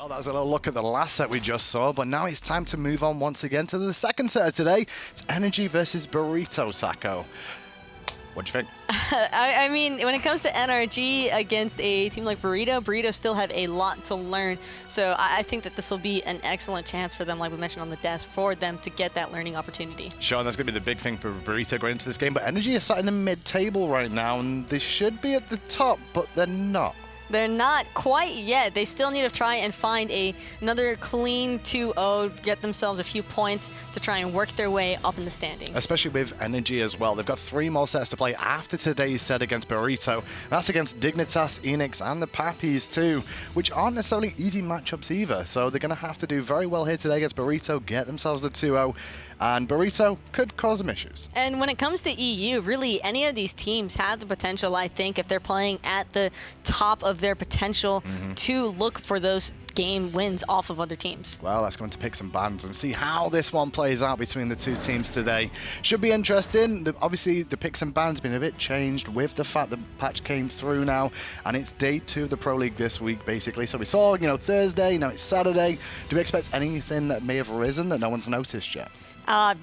Well, that was a little look at the last set we just saw, but now it's time to move on once again to the second set of today. It's NRG versus Burrito, Sacco. What do you think? I mean, when it comes to NRG against a team like Burrito still have a lot to learn. So I think that this will be an excellent chance for them, like we mentioned on the desk, for them to get that learning opportunity. Sure, and that's going to be the big thing for Burrito going into this game. But NRG is sat in the mid-table right now, and they should be at the top, but they're not. They're not quite yet. They still need to try and find another clean 2-0, get themselves a few points to try and work their way up in the standings. Especially with NRG as well. They've got 3 more sets to play after today's set against Burrito. That's against Dignitas, Enix, and the Pappies too, which aren't necessarily easy matchups either. So they're going to have to do very well here today against Burrito, get themselves the 2-0. And Burrito could cause them issues. And when it comes to EU, really any of these teams have the potential, I think, if they're playing at the top of their potential, to look for those game wins off of other teams. Well, let's go into picks and bans and see how this one plays out between the two teams today. Should be interesting. Obviously, the picks and bans have been a bit changed with the fact the patch came through now, and it's day 2 of the Pro League this week, basically. So we saw, Thursday, now it's Saturday. Do we expect anything that may have risen that no one's noticed yet?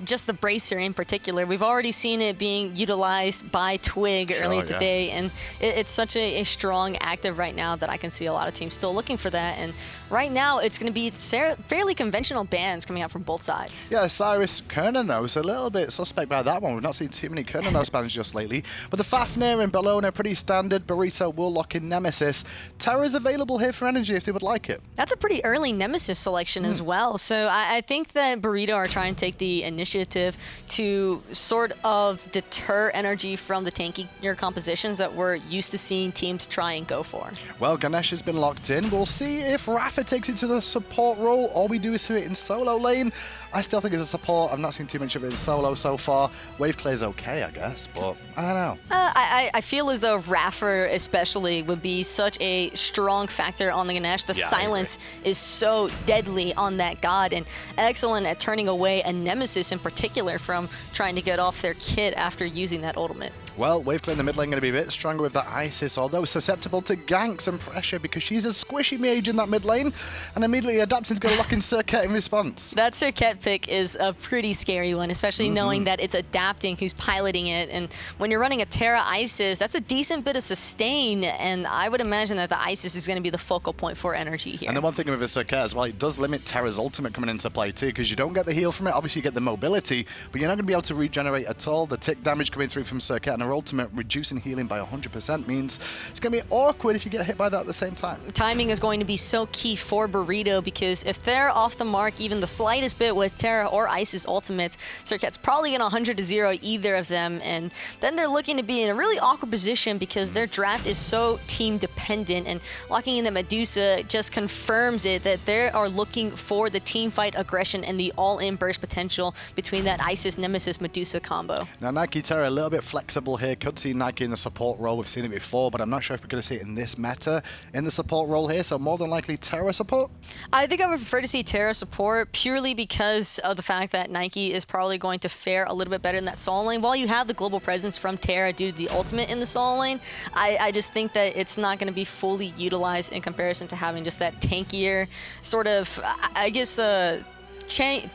Just the bracer in particular. We've already seen it being utilized by Twig earlier today, and it's such a strong active right now that I can see a lot of teams still looking for that. And right now, it's going to be fairly conventional bans coming out from both sides. Yeah, Cyrus Kernanos, a little bit suspect by that one. We've not seen too many Kernanos bans just lately. But the Fafnir and Bellona, pretty standard. Burrito will lock in Nemesis. Terra's available here for NRG if they would like it. That's a pretty early Nemesis selection as well. So I think that Burrito are trying to take the initiative to sort of deter NRG from the tankier compositions that we're used to seeing teams try and go for. Well, Ganesha's been locked in. We'll see if iRaffer takes it to the support role. All we do is see it in solo lane. I still think it's a support. I've not seen too much of it in solo so far. Wave clear's okay, I guess, but I don't know. I feel as though iRaffer especially would be such a strong factor on the Ganesh. The silence is so deadly on that god, and excellent at turning away a Nemesis in particular from trying to get off their kit after using that ultimate. Well, Wave clear in the mid lane going to be a bit stronger with that Isis, although susceptible to ganks and pressure because she's a squishy mage in that mid lane, and immediately Adapting's going to lock in Serqet in response. That Serqet pick is a pretty scary one, especially knowing that it's Adapting who's piloting it, and when you're running a Terra Isis, that's a decent bit of sustain, and I would imagine that the Isis is going to be the focal point for NRG here. And the one thing with a Serqet as well, it does limit Terra's ultimate coming into play too, because you don't get the heal from it. Obviously you get the mobility, but you're not going to be able to regenerate at all. The tick damage coming through from Serqet and her ultimate reducing healing by 100% means it's going to be awkward if you get hit by that at the same time. Timing is going to be so key for Burrito, because if they're off the mark even the slightest bit with Terra or Isis ultimates, Serqet's probably going to 100-0 either of them, and then they're looking to be in a really awkward position because their draft is so team dependent, and locking in the Medusa just confirms it that they are looking for the team fight aggression and the all-in burst potential between that Isis Nemesis Medusa combo. Now Nike Terra a little bit flexible here. Could see Nike in the support role. We've seen it before, but I'm not sure if we're going to see it in this meta in the support role here, so more than likely Terra support? I think I would prefer to see Terra support purely because of the fact that Nike is probably going to fare a little bit better in that solo lane. While you have the global presence from Terra due to the ultimate in the solo lane, I just think that it's not going to be fully utilized in comparison to having just that tankier sort of, I guess,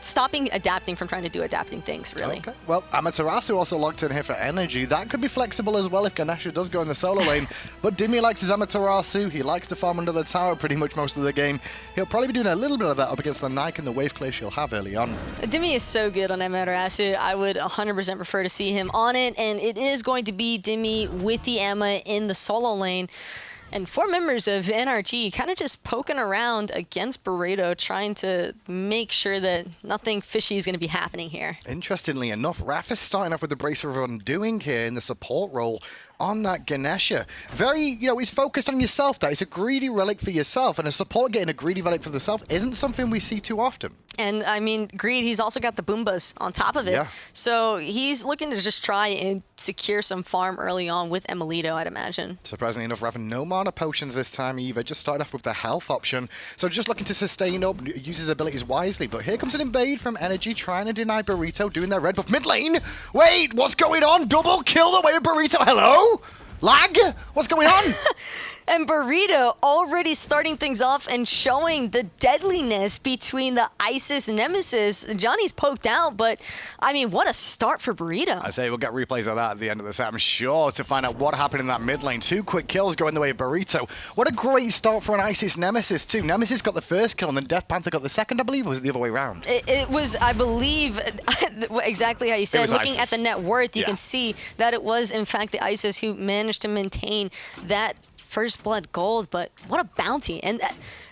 stopping Adapting from trying to do Adapting things, really. Okay. Well, Amaterasu also locked in here for NRG. That could be flexible as well if Ganesha does go in the solo lane. But Dimi likes his Amaterasu. He likes to farm under the tower pretty much most of the game. He'll probably be doing a little bit of that up against the Nike and the wave clear she'll have early on. Dimi is so good on Amaterasu. I would 100% prefer to see him on it, and it is going to be Dimi with the Amma in the solo lane. And 4 members of NRG kind of just poking around against Burrito, trying to make sure that nothing fishy is going to be happening here. Interestingly enough, Raph is starting off with the bracer of undoing here in the support role on that Ganesha. Very, he's focused on yourself. That is a greedy relic for yourself, and a support getting a greedy relic for themselves isn't something we see too often. And I mean, greed, he's also got the Boombas on top of it. Yeah. So he's looking to just try and secure some farm early on with emilitoo, I'd imagine. Surprisingly enough, Raven, no mana potions this time either. Just started off with the health option. So just looking to sustain up, use his abilities wisely. But here comes an invade from NRG, trying to deny Burrito, doing their red buff mid lane. Wait, what's going on? Double kill away with Burrito. Hello? Lag? What's going on? And Burrito already starting things off and showing the deadliness between the Isis and Nemesis. Dzoni's poked out, but I mean, what a start for Burrito. I say we'll get replays of that at the end of the set, I'm sure, to find out what happened in that mid lane. 2 quick kills going the way of Burrito. What a great start for an Isis Nemesis too. Nemesis got the first kill and then DeathPanter got the second, I believe, or was it the other way around? It was, I believe, exactly how you said. Looking Isis. at the net worth, you can see that it was, in fact, the Isis who managed to maintain that first blood gold, but what a bounty. And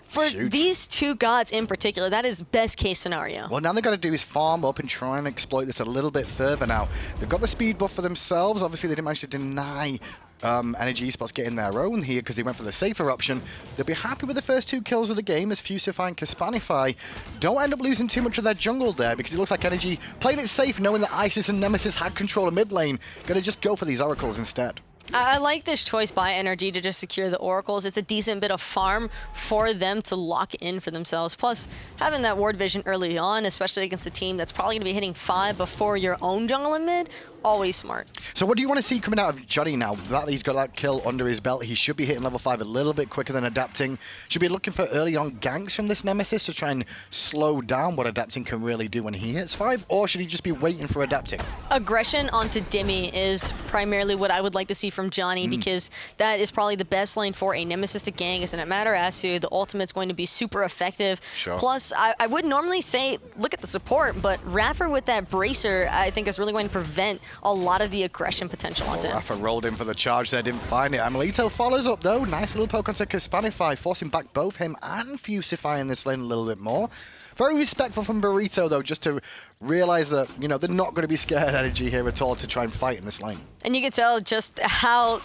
for these two gods in particular, that is best case scenario. Well, now they've got to do is farm up and try and exploit this a little bit further now. They've got the speed buff for themselves. Obviously, they didn't manage to deny NRG Esports getting their own here because they went for the safer option. They'll be happy with the first 2 kills of the game as Fusify and Kespainify don't end up losing too much of their jungle there because it looks like NRG played it safe knowing that Isis and Nemesis had control of mid lane. Got to just go for these oracles instead. I like this choice by NRG to just secure the oracles. It's a decent bit of farm for them to lock in for themselves. Plus, having that ward vision early on, especially against a team that's probably going to be hitting 5 before your own jungle and mid, always smart. So what do you want to see coming out of Dzoni now? That he's got that kill under his belt, he should be hitting level 5 a little bit quicker than adapting. Should be looking for early on ganks from this Nemesis to try and slow down what adapting can really do when he hits 5, or should he just be waiting for adapting? Aggression onto Dimi is primarily what I would like to see from Dzoni because that is probably the best lane for a Nemesis to gang as an Amaterasu. The ultimate's going to be super effective. Sure. Plus, I would normally say, look at the support, but iRaffer with that bracer, I think is really going to prevent a lot of the aggression potential onto him. iRaffer rolled in for the charge there, didn't find it. emilitoo follows up though. Nice little poke onto Kespainify, forcing back both him and Fusify in this lane a little bit more. Very respectful from Burrito though, just to realize that, you know, they're not going to be scared energy here at all to try and fight in this lane. And you can tell just how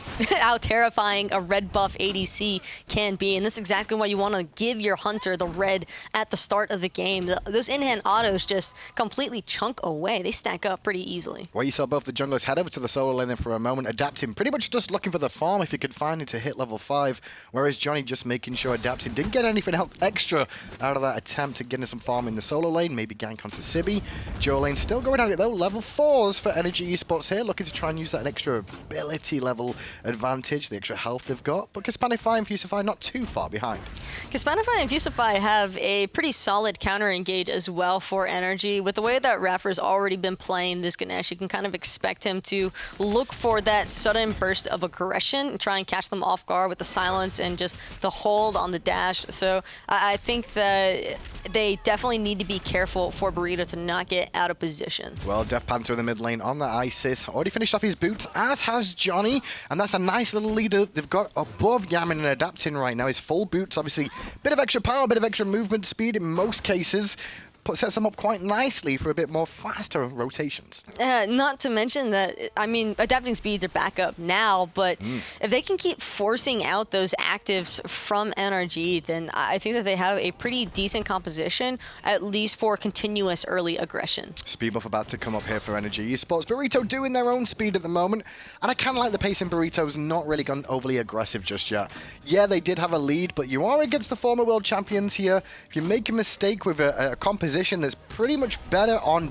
terrifying a red buff ADC can be. And that's exactly why you want to give your hunter the red at the start of the game. Those in-hand autos just completely chunk away. They stack up pretty easily. Well, you saw both the junglers head over to the solo lane there for a moment, adapting, pretty much just looking for the farm if he could find it to hit level 5, whereas Dzoni just making sure adapting didn't get anything extra out of that attempt at getting some farm in the solo lane, maybe gank onto Sibi. Duo lane still going at it though, level 4s for NRG Esports here, looking to try and use that extra ability level advantage, the extra health they've got, but Kespainify and Fusify not too far behind. Kespainify and Fusify have a pretty solid counter engage as well for NRG. With the way that iRaffer's already been playing this Ganesha, you can kind of expect him to look for that sudden burst of aggression and try and catch them off guard with the silence and just the hold on the dash. So I think that they definitely need to be careful for Burrito to not get out of position. Well, DeathPanter in the mid lane on the Isis. Already finished off his boots, as has Dzoni. And that's a nice little leader they've got above Yammyn and adapting right now. His full boots, obviously, bit of extra power, bit of extra movement speed in most cases. Sets them up quite nicely for a bit more faster rotations. Not to mention that, I mean, adapting speeds are back up now, but if they can keep forcing out those actives from NRG, then I think that they have a pretty decent composition, at least for continuous early aggression. Speed buff about to come up here for NRG Esports. Burrito doing their own speed at the moment, and I kind of like the pace in Burrito's not really gone overly aggressive just yet. Yeah, they did have a lead, but you are against the former world champions here. If you make a mistake with a composition that's pretty much better on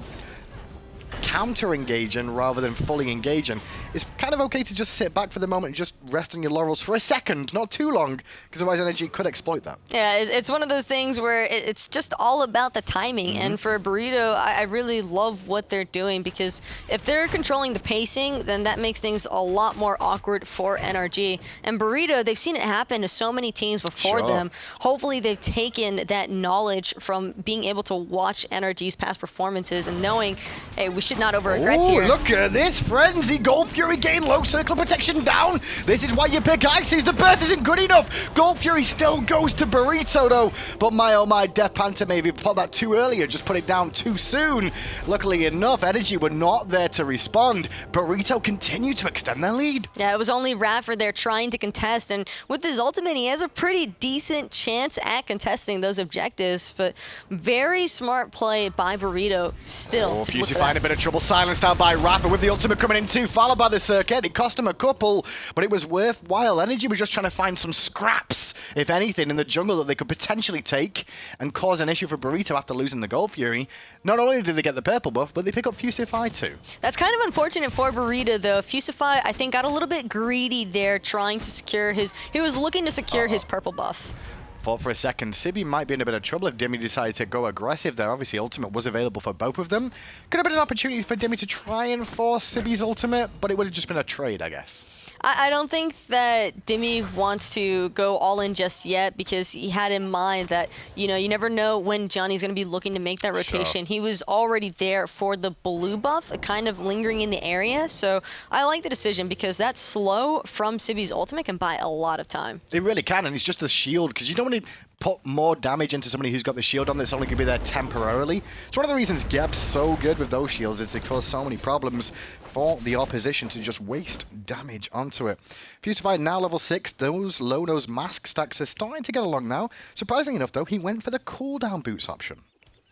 counter-engaging rather than fully engaging, it's kind of okay to just sit back for the moment and just rest on your laurels for a second, not too long, because otherwise NRG could exploit that. Yeah, it's one of those things where it's just all about the timing, and for Burrito, I really love what they're doing, because if they're controlling the pacing, then that makes things a lot more awkward for NRG. And Burrito, they've seen it happen to so many teams before them. Hopefully they've taken that knowledge from being able to watch NRG's past performances and knowing, hey, we should not over-aggress here. Look at this frenzy. Gold Fury gain low circle protection down. This is why you pick Ices. The burst isn't good enough. Gold Fury still goes to Burrito though. But my oh my, DeathPanter maybe put that too early or just put it down too soon. Luckily enough, NRG were not there to respond. Burrito continued to extend their lead. Yeah, it was only iRaffer there trying to contest, and with his ultimate, he has a pretty decent chance at contesting those objectives, but very smart play by Burrito still. Fusify in a bit of trouble. Silenced out by iRaffer with the ultimate coming in too, followed by the Serqet. It cost him a couple, but it was worthwhile. NRG was just trying to find some scraps, if anything, in the jungle that they could potentially take and cause an issue for Burrito after losing the Gold Fury. Not only did they get the purple buff, but they pick up Fusify too. That's kind of unfortunate for Burrito, though. Fusify, I think, got a little bit greedy there, trying to secure his... He was looking to secure his purple buff. Thought for a second Sibi might be in a bit of trouble if Dimi decided to go aggressive there. Obviously, ultimate was available for both of them. Could have been an opportunity for Dimi to try and force Sibi's ultimate, but it would have just been a trade, I guess. I don't think that Dimi wants to go all in just yet, because he had in mind that, you know, you never know when Johnny's going to be looking to make that rotation. Sure. He was already there for the blue buff, kind of lingering in the area. So I like the decision, because that slow from Sibi's ultimate can buy a lot of time. It really can, and it's just a shield, because you don't want to put more damage into somebody who's got the shield on that's only going to be there temporarily. It's one of the reasons Geb's so good with those shields, is they cause so many problems for the opposition to just waste damage onto it. Fusify now level 6. Those low-nose mask stacks are starting to get along now. Surprisingly enough, though, he went for the cooldown boots option.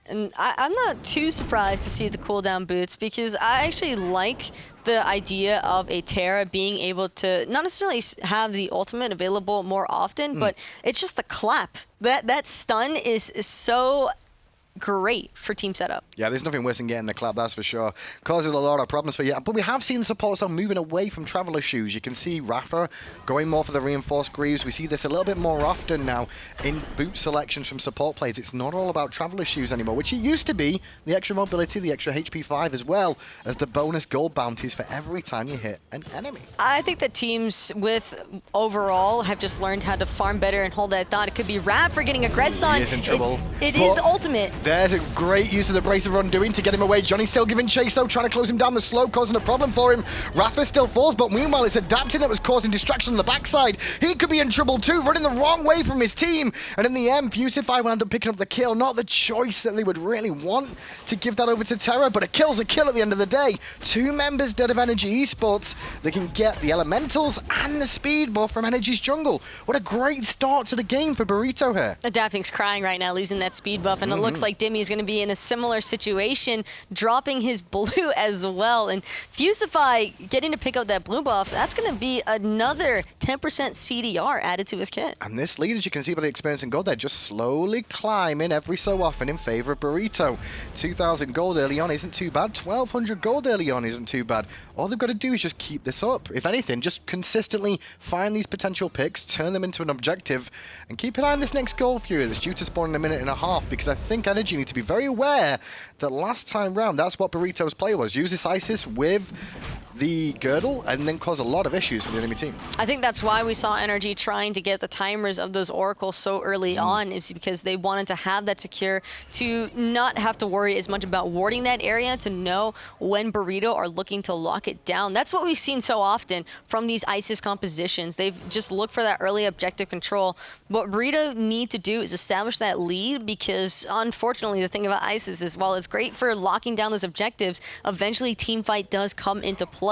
And I'm not too surprised to see the cooldown boots, because I actually like the idea of a Terra being able to not necessarily have the ultimate available more often, but it's just the clap. That stun is so great for team setup. Yeah, there's nothing worse than getting the clap, that's for sure. Causes a lot of problems for you. But we have seen the support zone moving away from Traveler Shoes. You can see iRaffer going more for the reinforced greaves. We see this a little bit more often now in boot selections from support players. It's not all about Traveler Shoes anymore, which it used to be. The extra mobility, the extra HP 5, as well as the bonus gold bounties for every time you hit an enemy. I think that teams with overall have just learned how to farm better and hold that thought. It could be iRaffer getting aggressed on. He is in trouble. It is the ultimate. There's a great use of the Brace of Undoing to get him away. Johnny still giving chase, though, trying to close him down the slope, causing a problem for him. iRaffer still falls, but meanwhile it's adapting that was causing distraction on the backside. He could be in trouble too, running the wrong way from his team. And in the end, Fusify will end up picking up the kill. Not the choice that they would really want to give that over to Terra, but a kill's a kill at the end of the day. 2 members dead of NRG Esports. They can get the elementals and the speed buff from NRG's jungle. What a great start to the game for Burrito here. Adapting's crying right now, losing that speed buff, and it looks like Dimi is going to be in a similar situation, dropping his blue as well. And Fusify getting to pick up that blue buff, that's going to be another 10% CDR added to his kit. And this lead, as you can see by the experience in gold, they're just slowly climbing every so often in favor of Burrito. 2,000 gold early on isn't too bad. 1,200 gold early on isn't too bad. All they've got to do is just keep this up. If anything, just consistently find these potential picks, turn them into an objective, and keep an eye on this next Gold Fury that's due to spawn in a minute and a half, because I think NRG need to be very aware that last time round, that's what Burrito's play was. Use this Isis with the girdle and then cause a lot of issues for the enemy team. I think that's why we saw NRG trying to get the timers of those oracles so early on, is because they wanted to have that secure, to not have to worry as much about warding that area, to know when Burrito are looking to lock it down. That's what we've seen so often from these Isis compositions. They've just looked for that early objective control. What Burrito need to do is establish that lead, because unfortunately the thing about Isis is, while it's great for locking down those objectives, eventually team fight does come into play.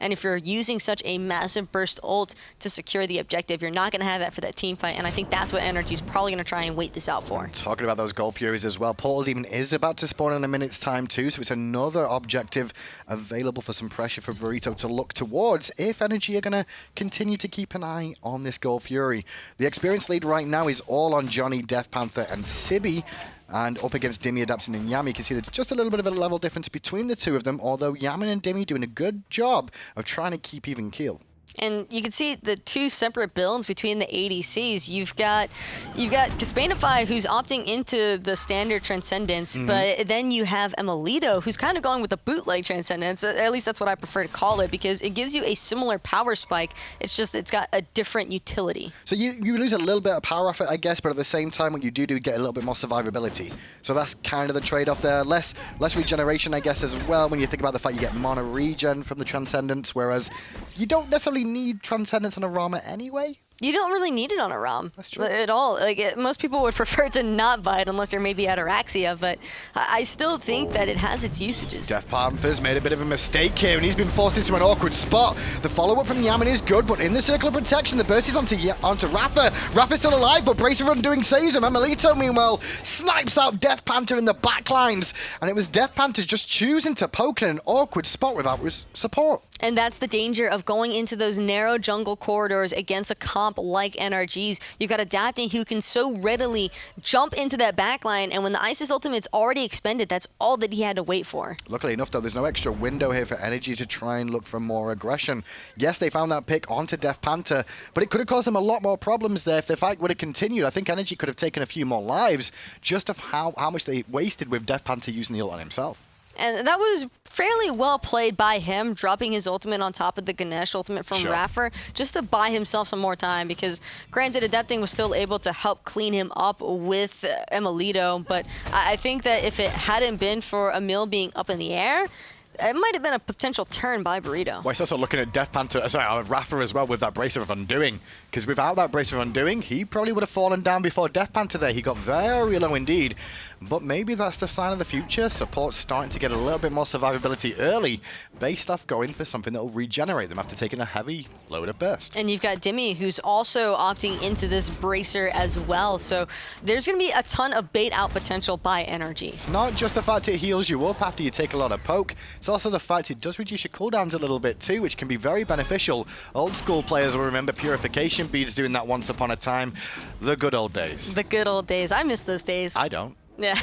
And if you're using such a massive burst ult to secure the objective, you're not going to have that for that team fight. And I think that's what NRG is probably going to try and wait this out for. Talking about those Gold Furies as well, Portal Demon is about to spawn in a minute's time too, so it's another objective available for some pressure for Burrito to look towards if NRG are going to continue to keep an eye on this Gold Fury. The experience lead right now is all on Johnny, DeathPanter, and Sibi. And up against Dimi, Adapting, and Yammyn, you can see there's just a little bit of a level difference between the two of them, although Yammyn and Dimi doing a good job of trying to keep even keel. And you can see the two separate builds between the ADCs. You've got Kespainify, who's opting into the standard Transcendence, but then you have emilitoo, who's kind of going with the bootleg Transcendence. At least that's what I prefer to call it, because it gives you a similar power spike. It's just it's got a different utility. So you lose a little bit of power off it, I guess, but at the same time, what you do get a little bit more survivability. So that's kind of the trade-off there. Less regeneration, I guess, as well, when you think about the fact you get mono regen from the Transcendence, whereas you don't necessarily need Transcendence on a Rama anyway. You don't really need it on a ROM. That's true. At all. Like most people would prefer to not buy it unless you're maybe ataraxia, but I still think that it has its usages. DeathPanter's made a bit of a mistake here, and he's been forced into an awkward spot. The follow-up from Yammyn is good, but in the circle of protection, the burst is onto iRaffer. Raffer's still alive, but Bracer of Undoing saves him. emilitoo, meanwhile, snipes out DeathPanter in the backlines, and it was DeathPanter just choosing to poke in an awkward spot without support. And that's the danger of going into those narrow jungle corridors against a comp like NRG's. You've got Adapting who can so readily jump into that backline, and when the Isis ultimate's already expended, that's all that he had to wait for. Luckily enough, though, there's no extra window here for Energy to try and look for more aggression. Yes, they found that pick onto DeathPanter, but it could have caused them a lot more problems there if the fight would have continued. I think Energy could have taken a few more lives just of how much they wasted with DeathPanter using the ult on himself. And that was fairly well played by him, dropping his ultimate on top of the Ganesha ultimate from iRaffer, just to buy himself some more time, because granted, Adapting was still able to help clean him up with emilitoo, but I think that if it hadn't been for Emil being up in the air, it might have been a potential turn by Burrito. Well, he's also looking at iRaffer as well with that Bracer of Undoing, because without that Bracer of Undoing, he probably would have fallen down before DeathPanter there. He got very low indeed. But maybe that's the sign of the future. Support's starting to get a little bit more survivability early, based off going for something that will regenerate them after taking a heavy load of burst. And you've got Dimi, who's also opting into this Bracer as well. So there's going to be a ton of bait out potential by NRG. It's not just the fact it heals you up after you take a lot of poke. It's also the fact it does reduce your cooldowns a little bit too, which can be very beneficial. Old school players will remember Purification Beads doing that once upon a time. The good old days. The good old days. I miss those days. I don't. Yeah.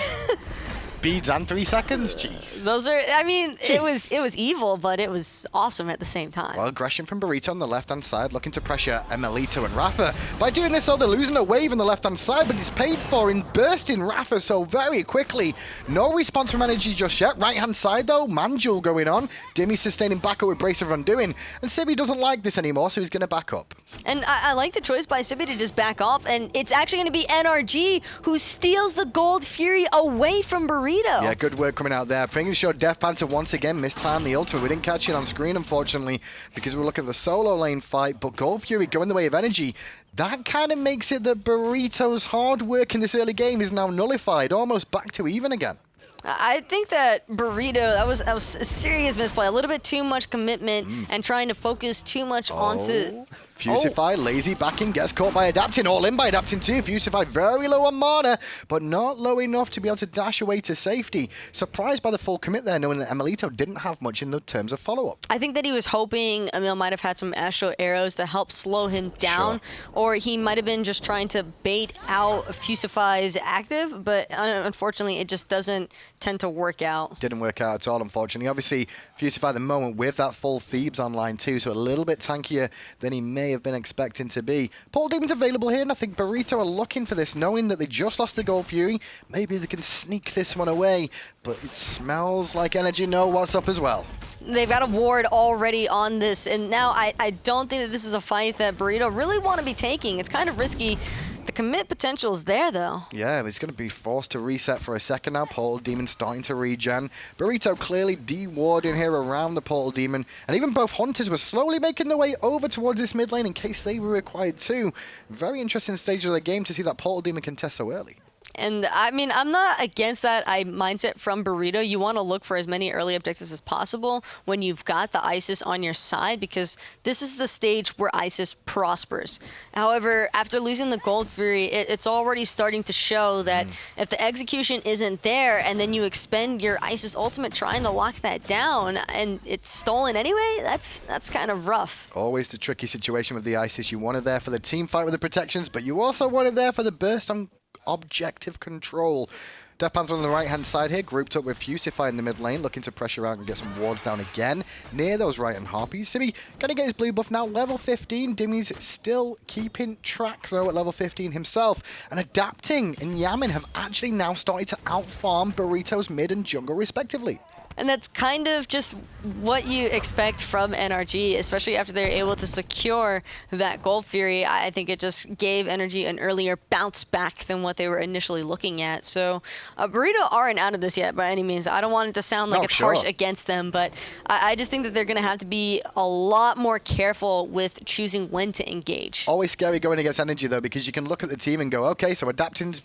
Beads and 3 seconds? Jeez. Those are, I mean, it was evil, but it was awesome at the same time. Well, aggression from Burrito on the left-hand side, looking to pressure emilitoo and iRaffer. By doing this, though, they're losing a wave on the left-hand side, but it's paid for in bursting iRaffer so very quickly. No response from Energy just yet. Right-hand side, though, Manjul going on. Dimi sustaining back up with Bracer of Undoing. And Sibi doesn't like this anymore, so he's going to back up. And I like the choice by Sibi to just back off, and it's actually going to be NRG who steals the Gold Fury away from Burrito. Yeah, good work coming out there. Pretty sure DeathPanter once again missed time the ultimate. We didn't catch it on screen, unfortunately, because we were looking at the solo lane fight, but Gold Fury going the way of Energy. That kind of makes it that Burrito's hard work in this early game is now nullified, almost back to even again. I think that Burrito, that was a serious misplay. A little bit too much commitment and trying to focus too much onto... Fusify, lazy backing, gets caught by Adapting, all in by Adapting too. Fusify very low on mana, but not low enough to be able to dash away to safety. Surprised by the full commit there, knowing that emilitoo didn't have much in the terms of follow-up. I think that he was hoping Emil might have had some astral arrows to help slow him down, or he might have been just trying to bait out Fusify's active, but unfortunately it just doesn't tend to work out. Didn't work out at all, unfortunately. Obviously, Fusify at the moment with that full Thebes online too, so a little bit tankier than he may have been expecting to be. Portal Demon's available here, and I think Burrito are looking for this, knowing that they just lost the Gold Fury. Maybe they can sneak this one away, but it smells like Energy know what's up as well. They've got a ward already on this, and now I don't think that this is a fight that Burrito really want to be taking. It's kind of risky. The commit potential is there, though. Yeah, he's going to be forced to reset for a second now. Portal Demon starting to regen. Burrito clearly de-warding here around the Portal Demon. And even both Hunters were slowly making their way over towards this mid lane in case they were required to. Very interesting stage of the game to see that Portal Demon contest so early. And I mean, I'm not against that mindset from Burrito. You want to look for as many early objectives as possible when you've got the Isis on your side, because this is the stage where Isis prospers. However, after losing the Gold Fury, it's already starting to show that if the execution isn't there and then you expend your Isis ultimate trying to lock that down and it's stolen anyway, that's kind of rough. Always the tricky situation with the Isis. You want it there for the team fight with the protections, but you also want it there for the burst on objective control. DeathPanter on the right-hand side here, grouped up with Fusify in the mid lane, looking to pressure out and get some wards down again near those right-hand harpies. Sibi gonna get his blue buff now, level 15. Dimi's still keeping track, though, at level 15 himself. And Adapting and Yammyn have actually now started to out-farm Burrito's mid and jungle, respectively. And that's kind of just what you expect from NRG, especially after they're able to secure that Gold Fury. I think it just gave NRG an earlier bounce back than what they were initially looking at. So Burrito aren't out of this yet by any means. I don't want it to sound like it's harsh against them, but I just think that they're going to have to be a lot more careful with choosing when to engage. Always scary going against NRG, though, because you can look at the team and go, okay, so adapting's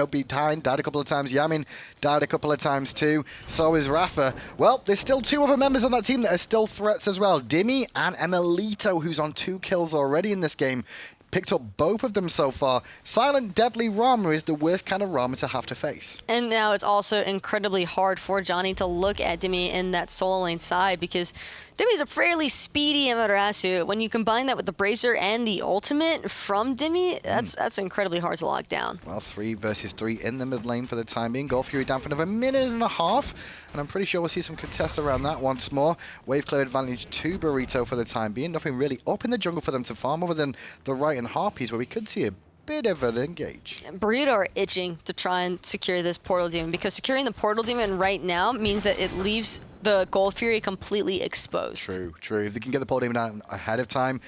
behind, died a couple of times. Yammyn died a couple of times too. So is iRaffer. Well, there's still 2 other members on that team that are still threats as well. Dimi and emilitoo, who's on 2 kills already in this game. Picked up both of them so far. Silent, deadly Rama is the worst kind of Rama to have to face. And now it's also incredibly hard for Dzoni to look at Dimi in that solo lane side because Dimi's a fairly speedy Amaterasu. When you combine that with the Bracer and the ultimate from Dimi, that's incredibly hard to lock down. Well, 3 versus 3 in the mid lane for the time being. Gold Fury down for another minute and a half. And I'm pretty sure we'll see some contests around that once more. Wave clear advantage to Burrito for the time being. Nothing really up in the jungle for them to farm other than the right and Harpies, where we could see a bit of an engage. Burrito are itching to try and secure this Portal Demon because securing the Portal Demon right now means that it leaves the Gold Fury completely exposed. True, true. If they can get the Portal Demon out ahead of time,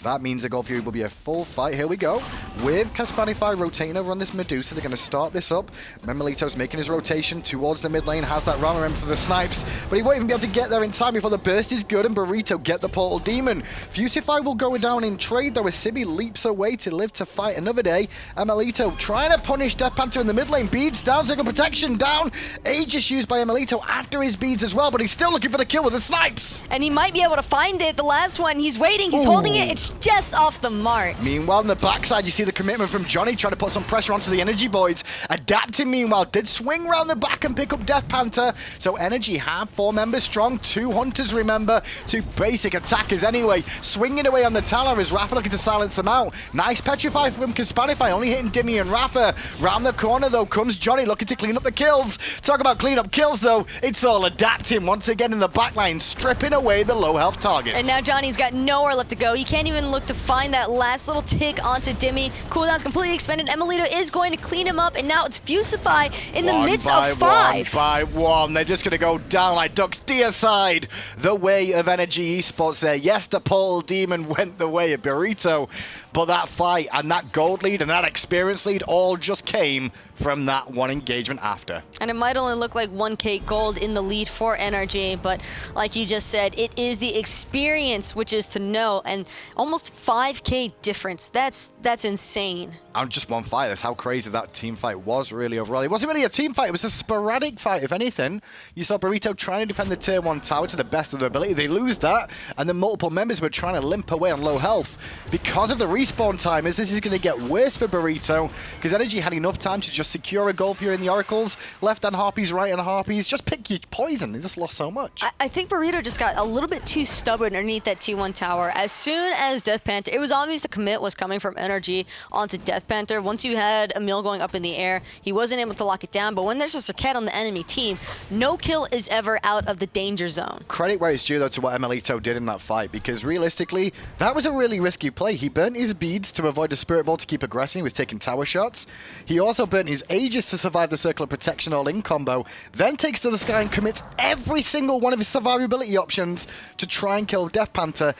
that means the Gold Fury will be a full fight. Here we go. With Kespainify rotating over on this Medusa, they're going to start this up. emilitoo's making his rotation towards the mid lane, has that Rama in for the snipes, but he won't even be able to get there in time before the burst is good and Burrito get the Portal Demon. Fusify will go down in trade, though, as Sibi leaps away to live to fight another day. emilitoo trying to punish DeathPanter in the mid lane. Beads down, second protection down. Aegis used by emilitoo after his beads as well, but he's still looking for the kill with the snipes. And he might be able to find it. The last one, he's waiting, he's holding it. It's just off the mark. Meanwhile, on the backside, you see the commitment from Dzoni trying to put some pressure onto the NRG boys. Adapting, meanwhile, did swing around the back and pick up DeathPanter. So NRG have 4 members strong, 2 hunters, remember, 2 basic attackers anyway. Swinging away on the tower as iRaffer looking to silence them out. Nice petrify from Kespainify, only hitting Dimi and iRaffer. Round the corner, though, comes Dzoni looking to clean up the kills. Talk about clean up kills, though. It's all adapting once again in the backline, stripping away the low health targets. And now Johnny's got nowhere left to go. He can't even look to find that last little tick onto Dimi. Cooldown's completely expended. emilitoo is going to clean him up, and now it's Fusify in the midst of 5. 1 by 1. They're just going to go down like ducks. Deicide, the way of NRG Esports there. Yes, the Portal Demon went the way of Burrito, but that fight and that gold lead and that experience lead all just came from that one engagement after. And it might only look like 1k gold in the lead for NRG, but like you just said, it is the experience which is to know, and almost 5k difference. That's insane. And just one fight. That's how crazy that team fight was really overall. It wasn't really a team fight. It was a sporadic fight, if anything. You saw Burrito trying to defend the tier 1 tower to the best of their ability. They lose that, and then multiple members were trying to limp away on low health. Because of the respawn timers, this is going to get worse for Burrito, because NRG had enough time to just secure a gold here in the Oracles. Left hand Harpies, right hand Harpies. Just pick your poison. They just lost so much. I think Burrito just got a little bit too stubborn underneath that T1 tower. As soon as DeathPanter, it was obvious the commit was coming from NRG onto DeathPanter. Once you had Emil going up in the air, he wasn't able to lock it down. But when there's a Serqet on the enemy team, no kill is ever out of the danger zone. Credit where it's due, though, to what emilitoo did in that fight, because realistically, that was a really risky play. He burnt his beads to avoid the Spirit Ball to keep aggressing. He was taking tower shots. He also burnt his Aegis to survive the Circle of Protection all-in combo, then takes to the sky and commits every single one of his survivability options to try and kill DeathPanter.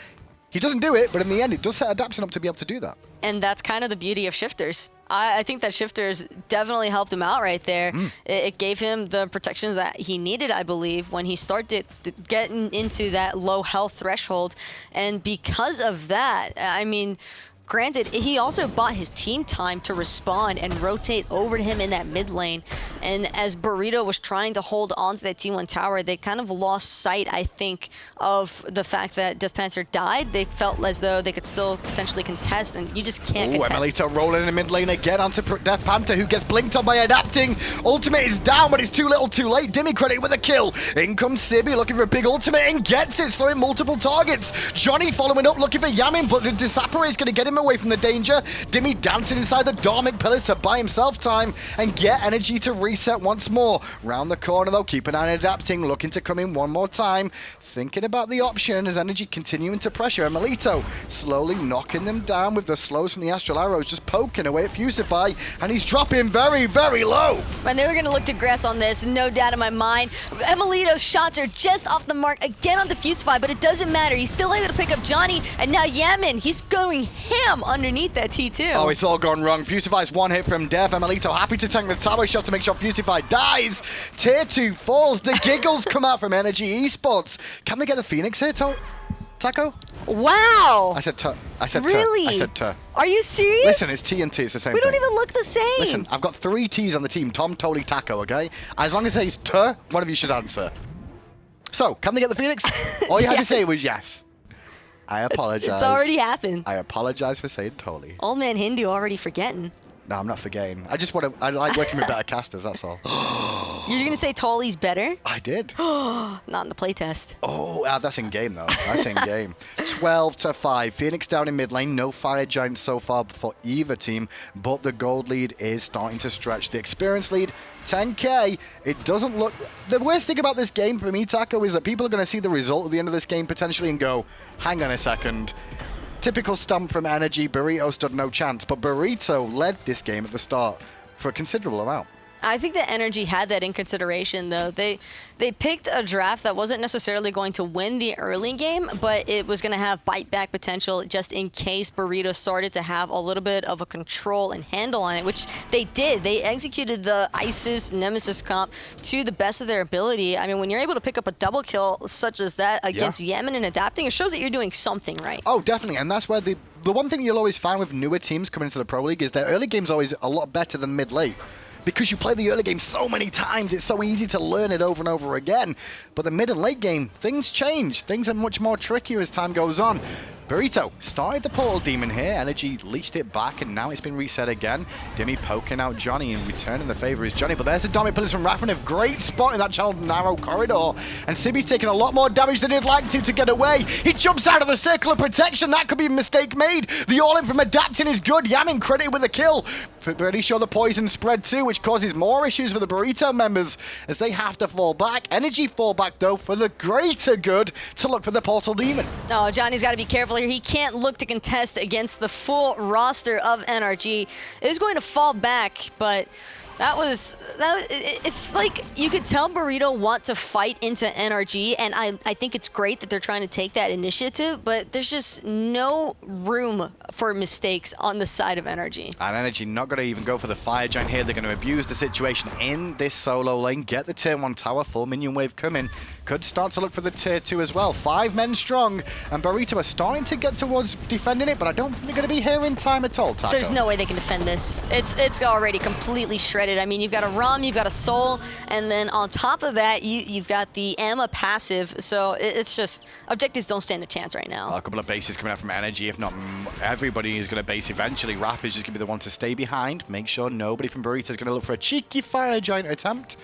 He doesn't do it, but in the end, it does set Adaption up to be able to do that. And that's kind of the beauty of Shifters. I think that Shifters definitely helped him out right there. It gave him the protections that he needed, I believe, when he started getting into that low health threshold. And because of that, I mean, granted, he also bought his team time to respawn and rotate over to him in that mid lane. And as Burrito was trying to hold on to that T1 tower, they kind of lost sight, I think, of the fact that DeathPanter died. They felt as though they could still potentially contest, and you just can't contest. emilitoo rolling in the mid lane again onto DeathPanter, who gets blinked on by adapting. Ultimate is down, but it's too little too late. Dimi credit with a kill. In comes Sibi looking for a big ultimate and gets it, slowing multiple targets. Dzoni following up looking for Yammyn, but the Disapparator is going to get him him away from the danger. Dimi dancing inside the Dormic pillars to buy himself time and get energy to reset once more. Round the corner though, keep an eye on adapting, looking to come in one more time. Thinking about the option as energy continuing to pressure. Emilitoo slowly knocking them down with the slows from the Astral Arrows, just poking away at Fusify, and he's dropping very, very low. And they were going to look to Gress on this, no doubt in my mind. Emilitoo's shots are just off the mark again on the Fusify, but it doesn't matter. He's still able to pick up Dzoni, and now Yammyn, he's going ham underneath that T2. Oh, it's all gone wrong. Fusify's one hit from death. Emilitoo happy to tank the tower shot to make sure Fusify dies. Tier 2 falls. The giggles come out from NRG Esports. Can they get the Phoenix here, Taco? Wow! I said really? I said tur. Are you serious? Listen, it's T and T. It's the same We thing. don't even look the same. Listen, I've got 3 T's on the team. Tom, Toli, Taco, okay? As long as it's tur, one of you should answer. So, can they get the Phoenix? All you had to say was yes. I apologize. It's already happened. I apologize for saying Toli. Old man Hindu already forgetting. No, I'm not forgetting. I like working with better casters, that's all. You're going to say Toli's better? I did. Not in the playtest. Oh, that's in game though. That's in game. 12-5. Phoenix down in mid lane. No Fire Giants so far for either team, but the gold lead is starting to stretch. The experience lead, 10k. It doesn't look... The worst thing about this game for me, Taco, is that people are going to see the result at the end of this game potentially and go, hang on a second. Typical stump from NRG. Burrito stood no chance, but Burrito led this game at the start for a considerable amount. I think that NRG had that in consideration, though. They picked a draft that wasn't necessarily going to win the early game, but it was going to have bite-back potential just in case Burrito started to have a little bit of a control and handle on it, which they did. They executed the Isis Nemesis comp to the best of their ability. I mean, when you're able to pick up a double kill such as that against Yammyn and adapting, it shows that you're doing something right. Oh, definitely, and that's where the one thing you'll always find with newer teams coming into the Pro League is their early game's always a lot better than mid-late. Because you play the early game so many times, it's so easy to learn it over and over again. But the mid and late game, things change. Things are much more trickier as time goes on. Burrito started the portal demon here. Energy leached it back, and now it's been reset again. Dimi poking out Dzoni, and returning the favor is Dzoni. But there's a Dormic pillars from Raffin, a great spot in that channel narrow corridor. And Sibi's taking a lot more damage than he'd like to get away. He jumps out of the circle of protection. That could be a mistake made. The all-in from adapting is good. Yammyn credited with a kill. Pretty sure the poison spread too, which causes more issues for the Burrito members as they have to fall back. Energy fall back though for the greater good to look for the portal demon. No, Johnny's got to be careful here. He can't look to contest against the full roster of NRG. It is going to fall back, but it's like you could tell Burrito want to fight into NRG, and I think it's great that they're trying to take that initiative, but there's just no room for mistakes on the side of NRG. And Energy not going to even go for the Fire Giant here. They're going to abuse the situation in this solo lane, get the tier 1 tower, full minion wave coming. Could start to look for the tier 2 as well. 5 men strong, and Burrito are starting to get towards defending it, but I don't think they're going to be here in time at all, Taco. There's no way they can defend this. It's already completely shredded. I mean, you've got a Ram, you've got a Soul, and then on top of that, you've got the Amma passive, so it's just, objectives don't stand a chance right now. Well, a couple of bases coming out from Energy. If not, everybody is going to base eventually. Raph is just going to be the one to stay behind. Make sure nobody from Burrito is going to look for a cheeky Fire Giant attempt.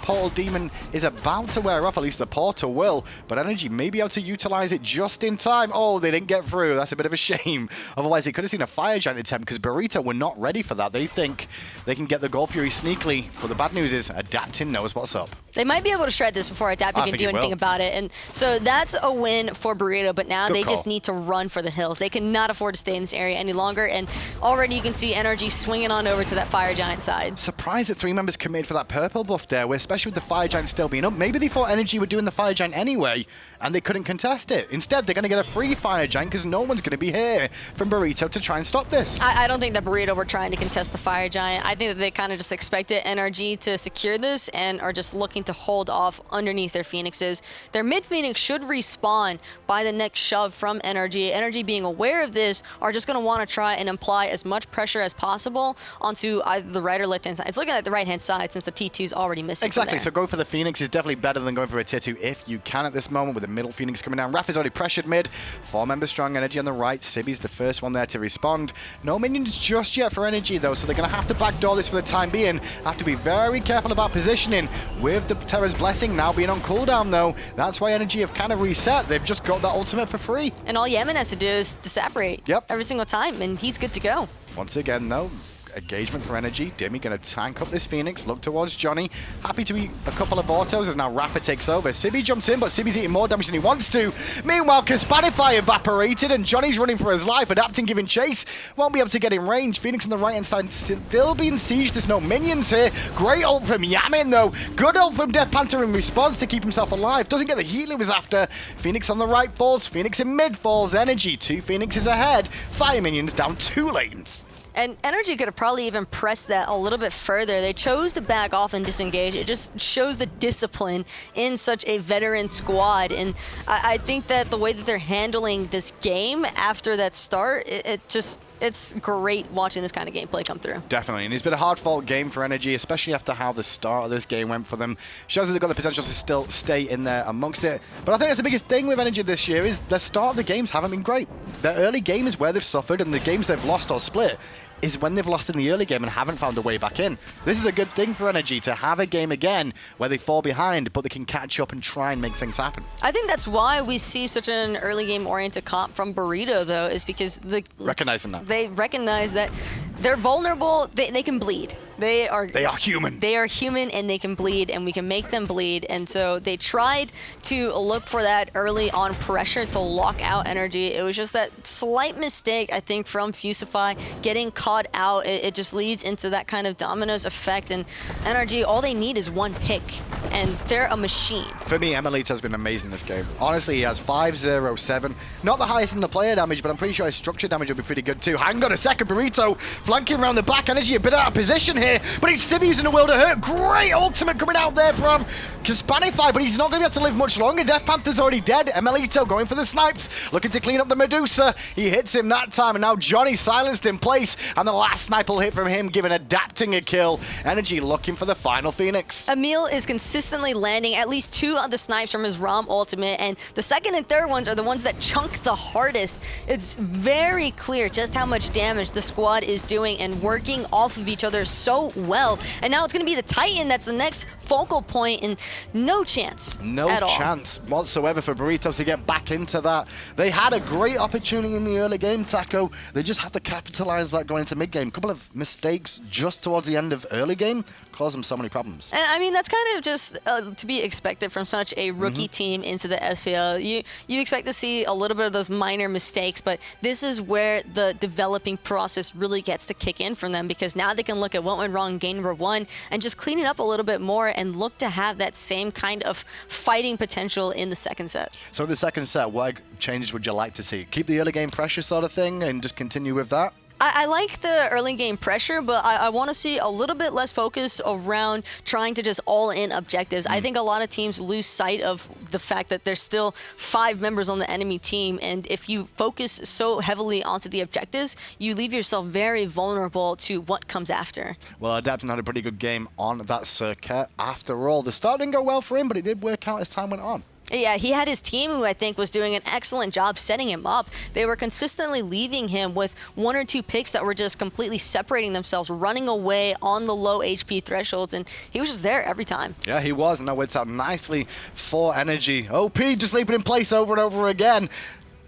Portal Demon is about to wear off, at least the portal will, but Energy may be able to utilize it just in time. Oh, they didn't get through. That's a bit of a shame. Otherwise, they could have seen a Fire Giant attempt because Burrito were not ready for that. They think they can get the Gold Fury sneakily, but the bad news is Adapting knows what's up. They might be able to shred this before Adapting can do anything about it, and so that's a win for Burrito, but now they just need to run for the hills. They cannot afford to stay in this area any longer, and already you can see NRG swinging on over to that Fire Giant side. Surprised that 3 members committed for that purple buff there, especially with the Fire Giant still being up. Maybe they thought Energy were doing the Fire Giant anyway, and they couldn't contest it. Instead, they're going to get a free Fire Giant because no one's going to be here from Burrito to try and stop this. I don't think that Burrito were trying to contest the Fire Giant. I think that they kind of just expected NRG to secure this and are just looking to hold off underneath their Phoenixes. Their mid Phoenix should respawn by the next shove from NRG. NRG being aware of this are just going to want to try and apply as much pressure as possible onto either the right or left hand side. It's looking at the right hand side since the T2 is already missing. Exactly, so going for the Phoenix is definitely better than going for a tier 2 if you can at this moment with the middle Phoenix coming down. Raph is already pressured mid. 4 members strong, Energy on the right. Sibi's the first one there to respond. No minions just yet for Energy though, so they're going to have to backdoor this for the time being. Have to be very careful about positioning with the Terra's Blessing now being on cooldown, though. That's why NRG have kind of reset. They've just got that ultimate for free. And all Yammyn has to do is disapparate every single time, and he's good to go. Once again, though, engagement for NRG. Dimi going to tank up this Phoenix, look towards Dzoni. Happy to eat a couple of autos as now iRaffer takes over. Sibi jumps in, but Sibi's eating more damage than he wants to. Meanwhile, Kespainify evaporated, and Dzoni's running for his life, adapting, giving chase. Won't be able to get in range. Phoenix on the right-hand side still being sieged. There's no minions here. Great ult from Yammyn, though. Good ult from DeathPanter in response to keep himself alive. Doesn't get the heal he was after. Phoenix on the right falls. Phoenix in mid falls. NRG, 2 Phoenixes ahead. Fire minions down 2 lanes. And NRG could have probably even pressed that a little bit further. They chose to back off and disengage. It just shows the discipline in such a veteran squad. And I think that the way that they're handling this game after that start, it's great watching this kind of gameplay come through. Definitely, and it's been a hard-fought game for NRG, especially after how the start of this game went for them. Shows that they've got the potential to still stay in there amongst it. But I think that's the biggest thing with NRG this year is the start of the games haven't been great. The early game is where they've suffered, and the games they've lost or split is when they've lost in the early game and haven't found a way back in. This is a good thing for NRG to have a game again where they fall behind, but they can catch up and try and make things happen. I think that's why we see such an early game oriented comp from Burrito, though, is because recognizing that. They recognize that they're vulnerable, they can bleed. They are human. They are human and they can bleed, and we can make them bleed. And so they tried to look for that early on pressure to lock out NRG. It was just that slight mistake, I think, from Fusify getting caught out. It just leads into that kind of dominoes effect. And NRG, all they need is one pick, and they're a machine. For me, emilitoo has been amazing this game. Honestly, he has 5-0-7. Not the highest in the player damage, but I'm pretty sure his structure damage will be pretty good too. Hang on a second, Burrito flanking around the back. NRG a bit out of position here, but it's Sibi using a World of Hurt. Great ultimate coming out there from Kespainify, but he's not going to be able to live much longer. DeathPanther's already dead. emilitoo going for the snipes, looking to clean up the Medusa. He hits him that time, and now Dzoni silenced in place, and the last sniper hit from him, giving adapting a kill. NRG looking for the final Phoenix. Emil is consistently landing at least 2 of the snipes from his Rama ultimate, and the second and third ones are the ones that chunk the hardest. It's very clear just how much damage the squad is doing and working off of each other so well. And now it's going to be the Titan that's the next focal point, and no chance at all. No chance whatsoever for Burrito to get back into that. They had a great opportunity in the early game, Taco. They just have to capitalize that going into mid-game. A couple of mistakes just towards the end of early game caused them so many problems. And I mean, that's kind of just to be expected from such a rookie team into the SPL. You expect to see a little bit of those minor mistakes, but this is where the developing process really gets to kick in from them, because now they can look at what went wrong in game number 1 and just clean it up a little bit more and look to have that same kind of fighting potential in the second set. So in the second set, what changes would you like to see? Keep the early game pressure sort of thing and just continue with that? I like the early game pressure, but I want to see a little bit less focus around trying to just all-in objectives. I think a lot of teams lose sight of the fact that there's still 5 members on the enemy team, and if you focus so heavily onto the objectives, you leave yourself very vulnerable to what comes after. Well, Adaptin had a pretty good game on that Serqet. After all, the start didn't go well for him, but it did work out as time went on. Yeah, he had his team who I think was doing an excellent job setting him up. They were consistently leaving him with 1 or 2 picks that were just completely separating themselves, running away on the low HP thresholds, and he was just there every time. Yeah, he was, and that worked out nicely for NRG. OP just leaping in place over and over again.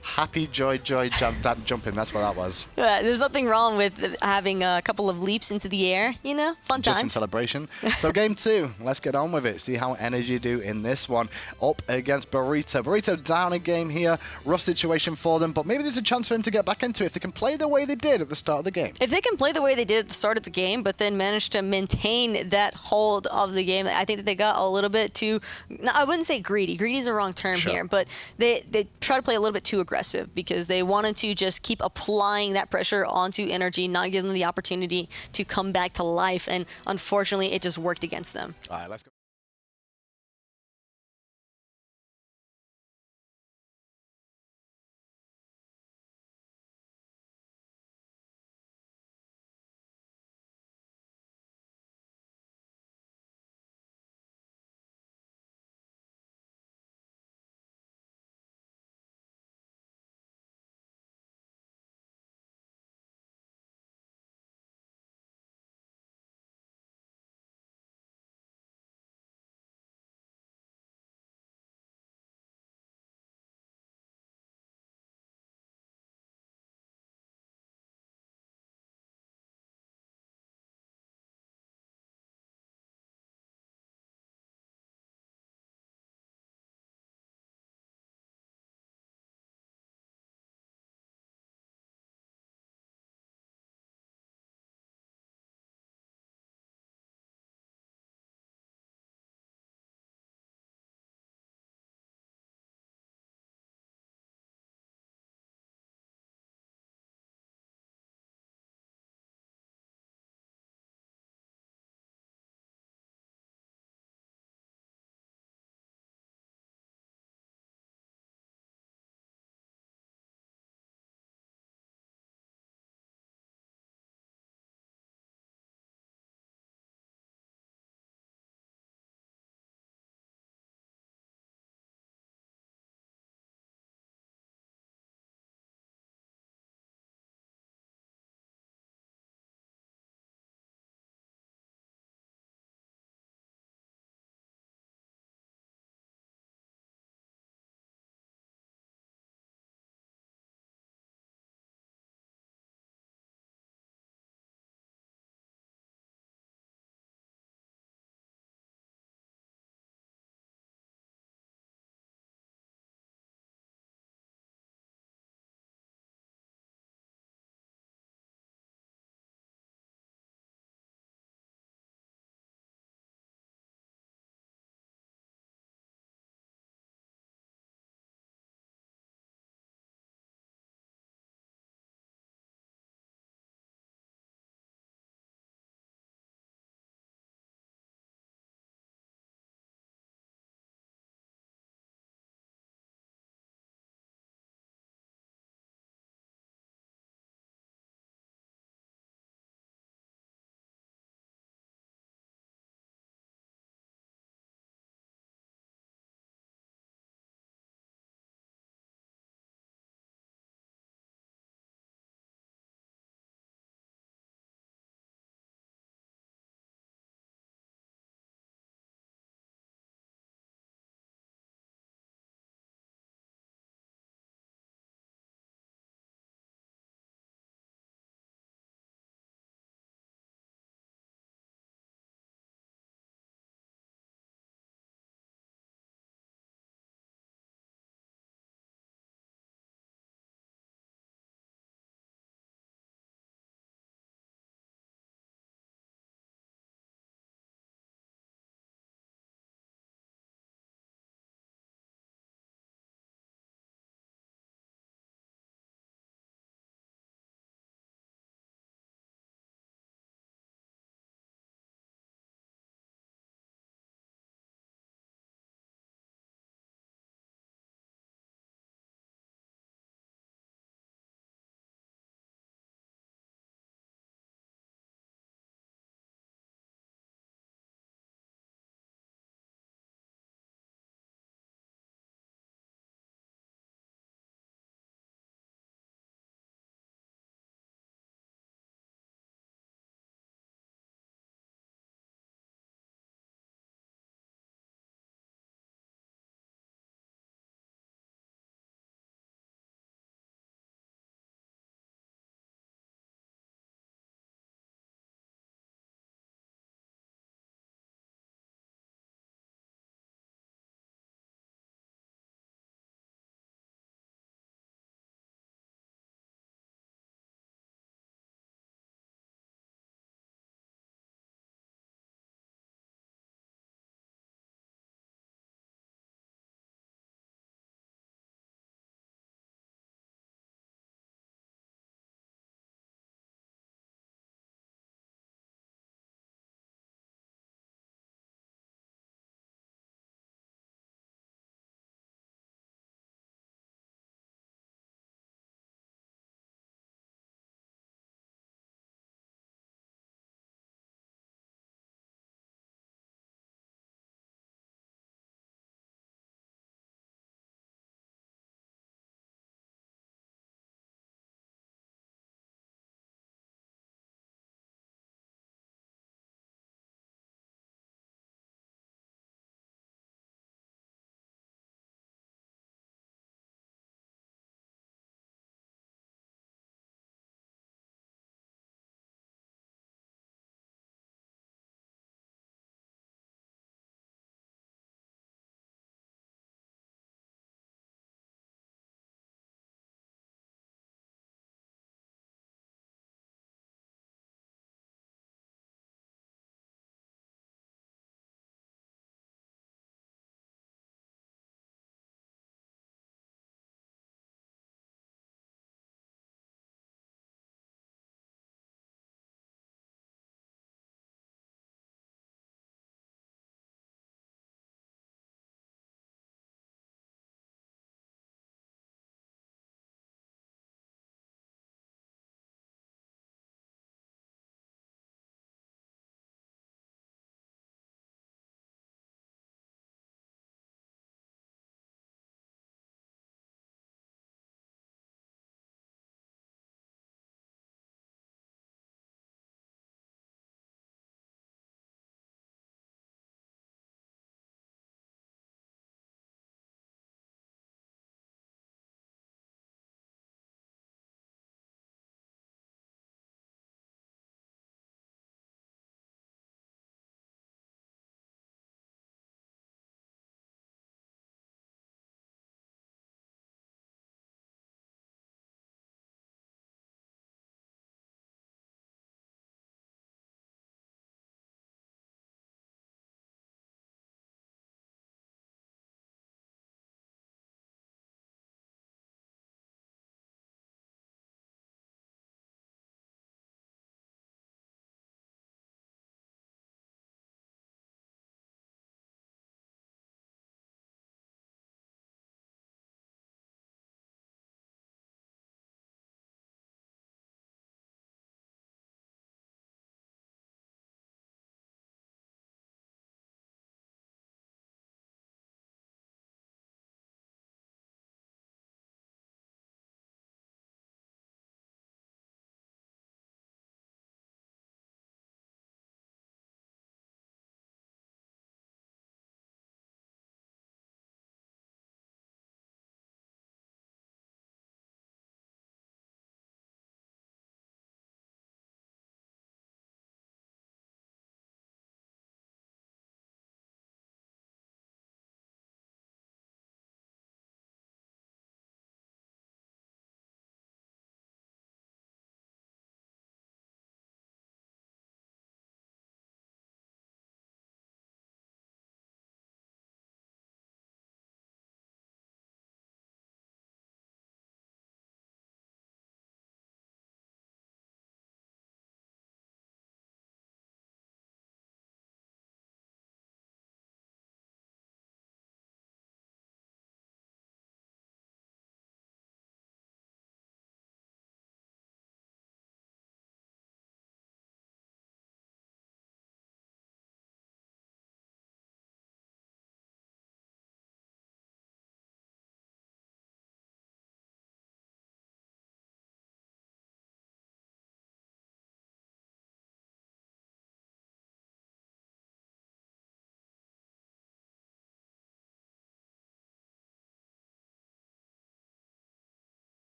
Happy joy jumping, that's what that was. There's nothing wrong with having a couple of leaps into the air, you know, fun times. Just in celebration. So game 2, let's get on with it. See how NRG do in this one. Up against Burrito. Burrito down a game here. Rough situation for them, but maybe there's a chance for him to get back into it if they can play the way they did at the start of the game. If they can play the way they did at the start of the game, but then manage to maintain that hold of the game, I think that they got a little bit too, I wouldn't say greedy. Greedy is the wrong term here, but they try to play a little bit too aggressive, because they wanted to just keep applying that pressure onto NRG, not give them the opportunity to come back to life, and unfortunately it just worked against them. All right, let's go.